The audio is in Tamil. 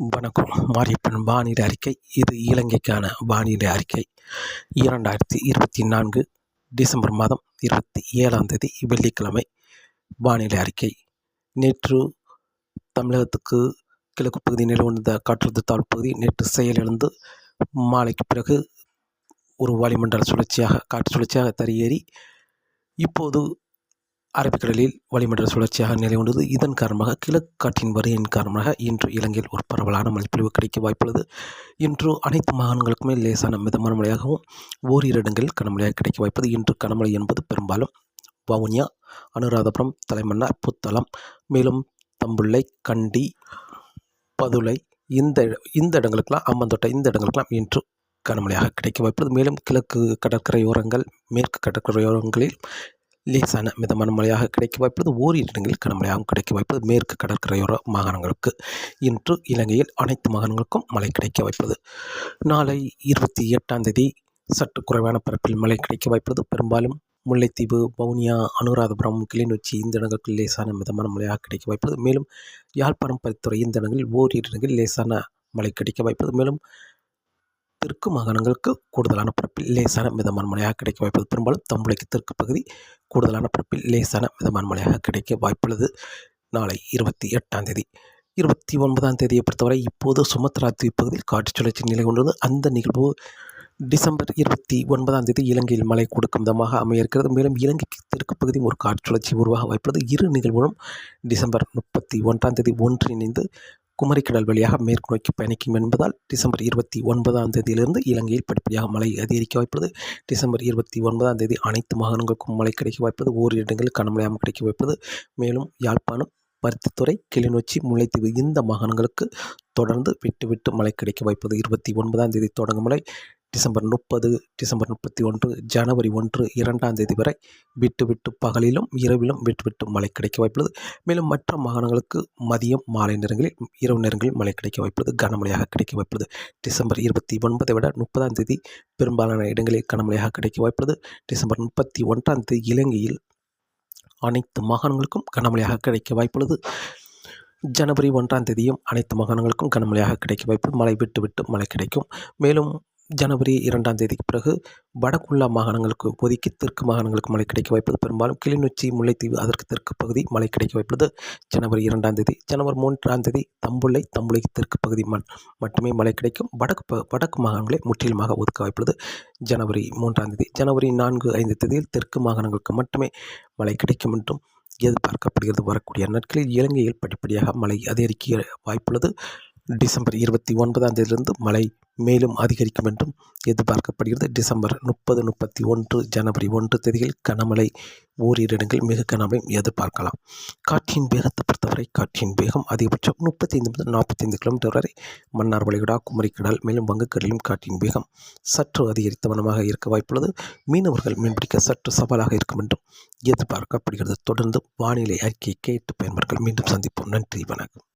வணக்கம். மாரியப்பன் வானிலை அறிக்கை. இது இலங்கைக்கான வானிலை அறிக்கை. 2024 டிசம்பர் மாதம் 27ஆம் தேதி வெள்ளிக்கிழமை வானிலை அறிக்கை. நேற்று தமிழகத்துக்கு கிழக்கு பகுதி நிலவந்த காற்றழுத்த தாழ்வு பகுதி நேற்று செயலிழந்து மாலைக்கு பிறகு ஒரு வளிமண்டல சுழற்சியாக காற்று சுழற்சியாக தரையேறி இப்போது அரபிக்கடலில் வளிமண்டல சுழற்சியாக நிலை கொண்டது. இதன் காரணமாக கிழக்கு காற்றின் வருகையின் காரணமாக இன்று இலங்கையில் ஒரு பரவலான மழைப்பொழிவு கிடைக்க வாய்ப்புள்ளது. இன்று அனைத்து மாகாணங்களுக்குமே லேசான மிதமான மழையாகவும் ஓரிரு இடங்களில் கனமழையாக கிடைக்க வாய்ப்பது. இன்று கனமழை என்பது பெரும்பாலும் வவுனியா, அனுராதபுரம், தலைமன்னார், புத்தளம், மேலும் தம்புள்ளை, கண்டி, பதுளை இந்த இடங்களுக்கெல்லாம் அம்மந்தோட்டை இந்த இடங்களுக்கெல்லாம் இன்று கனமழையாக கிடைக்க வாய்ப்புள்ளது. மேலும் கிழக்கு கடற்கரையோரங்கள், மேற்கு கடற்கரையோரங்களில் லேசான மிதமான மழையாக கிடைக்க வாய்ப்புள்ளது. ஓரிரு இடங்களில் கனமழையாகவும் கிடைக்க வாய்ப்புள்ளது. மேற்கு கடற்கரையோர மாகாணங்களுக்கு இன்று இலங்கையில் அனைத்து மாகாணங்களுக்கும் மழை கிடைக்க வாய்ப்புள்ளது. நாளை 28ஆம் தேதி சற்று குறைவான பரப்பில் மழை கிடைக்க வாய்ப்புள்ளது. பெரும்பாலும் முல்லைத்தீவு, வவுனியா, அனுராதபுரம், கிளிநொச்சி இந்த இடங்களுக்கு லேசான மிதமான மழையாக கிடைக்க வாய்ப்புள்ளது. மேலும் யாழ்ப்பாணம், பருத்துறை இந்த இடங்களில் ஓரிரு இடங்களில் லேசான மழை கிடைக்க வாய்ப்புள்ளது. மேலும் தெற்கு மாகாணங்களுக்கு கூடுதலான பரப்பில் லேசான மிதமான மழையாக கிடைக்க வாய்ப்புள்ளது. பெரும்பாலும் தம்புளைக்கு தெற்கு பகுதி கூடுதலான பரப்பில் லேசான மிதமான மழையாக கிடைக்க வாய்ப்புள்ளது. நாளை 28ஆம் தேதி. 29ஆம் தேதியை பொறுத்தவரை இப்போது சுமத்ரா தீவு பகுதியில் காற்று சுழற்சி நிலை கொண்டுள்ளது. அந்த நிகழ்வு டிசம்பர் 29ஆம் தேதி இலங்கையில் மழை கொடுக்கும் விதமாக அமைய இருக்கிறது. மேலும் இலங்கைக்கு தெற்கு பகுதியும் ஒரு காற்று சுழற்சி உருவாக வாய்ப்புள்ளது. இரு நிகழ்வுகளும் டிசம்பர் 31ஆம் தேதி ஒன்றிணைந்து குமரிக்கடல் வழியாக மேற்கு நோக்கி பயணிக்கும் என்பதால் டிசம்பர் 29ஆம் தேதியிலிருந்து இலங்கையில் படிப்படியாக மழை அதிகரிக்க வாய்ப்புள்ளது. டிசம்பர் 29ஆம் தேதி அனைத்து மாகாணங்களுக்கும் மழை கிடைக்க வாய்ப்புள்ளது. ஓரிரு இடங்களில் கனமழையாக கிடைக்க வாய்ப்புள்ளது. மேலும் யாழ்ப்பாணம், பருத்தித்துறை, கிளிநொச்சி, முல்லைத்தீவு இந்த மாகாணங்களுக்கு தொடர்ந்து விட்டு மழை கிடைக்க வாய்ப்புள்ளது. 29ஆம் தேதி தொடங்கும் மழை டிசம்பர் 30, டிசம்பர் 31, ஜனவரி 1, 2ஆம் தேதி வரை விட்டு பகலிலும் இரவிலும் விட்டு மழை கிடைக்க வாய்ப்புள்ளது. மேலும் மற்ற மாகாணங்களுக்கு மதியம், மாலை நேரங்களில், இரவு நேரங்களில் மழை கிடைக்க வாய்ப்புள்ளது. கனமழையாக கிடைக்க வாய்ப்புள்ளது. டிசம்பர் 29 விட 30ஆம் தேதி பெரும்பாலான இடங்களில் கனமழையாக கிடைக்க வாய்ப்புள்ளது. டிசம்பர் 31ஆம் தேதி இலங்கையில் அனைத்து மாகாணங்களுக்கும் கனமழையாக கிடைக்க வாய்ப்புள்ளது. ஜனவரி 1ஆம் தேதியும் அனைத்து மாகாணங்களுக்கும் கனமழையாக கிடைக்க வாய்ப்பு. மழை விட்டு மழை கிடைக்கும். மேலும் ஜனவரி 2ஆம் தேதிக்கு பிறகு வடக்குள்ள மாகாணங்களுக்கு ஒதுக்கி தெற்கு மாகாணங்களுக்கு மழை கிடைக்க வாய்ப்புள்ளது. பெரும்பாலும் கிளிநொச்சி, முல்லைத்தீவு அதற்கு தெற்கு பகுதி மழை கிடைக்க வாய்ப்புள்ளது. ஜனவரி 2ஆம் தேதி. ஜனவரி 3ஆம் தேதி தம்புள்ளைக்கு தெற்கு பகுதி மட்டுமே மழை கிடைக்கும். வடக்கு மாகாணங்களை முற்றிலுமாக ஒதுக்க வாய்ப்புள்ளது. ஜனவரி 3ஆம் தேதி. ஜனவரி 4, 5 தேதியில் தெற்கு மாகாணங்களுக்கு மட்டுமே மழை கிடைக்கும் என்றும் எதிர்பார்க்கப்படுகிறது. வரக்கூடிய நாட்களில் இலங்கையில் படிப்படியாக மழை அதிகரிக்க வாய்ப்புள்ளது. டிசம்பர் 29ஆம் தேதியிலிருந்து மழை மேலும் அதிகரிக்கும் என்றும் எதிர்பார்க்கப்படுகிறது. டிசம்பர் 30, 31, ஜனவரி 1 தேதியில் கனமழை ஓரிரு இடங்களில் மிக கனமழையும் எதிர்பார்க்கலாம். காற்றின் வேகத்தை பொறுத்தவரை காற்றின் வேகம் அதிகபட்சம் 35 முதல் 45 கிலோமீட்டர் வரை மன்னார் வளைகுடா, குமரிக்கடல், மேலும் வங்கக்கடலிலும் காற்றின் வேகம் சற்று அதிகரித்த வண்ணமாக இருக்க வாய்ப்புள்ளது. மீனவர்கள் மீன்பிடிக்க சற்று சவாலாக இருக்கும் என்றும் எதிர்பார்க்கப்படுகிறது. தொடர்ந்து வானிலை அறிக்கையை கேட்டு பயன்பர்கள். மீண்டும் சந்திப்போம். நன்றி, வணக்கம்.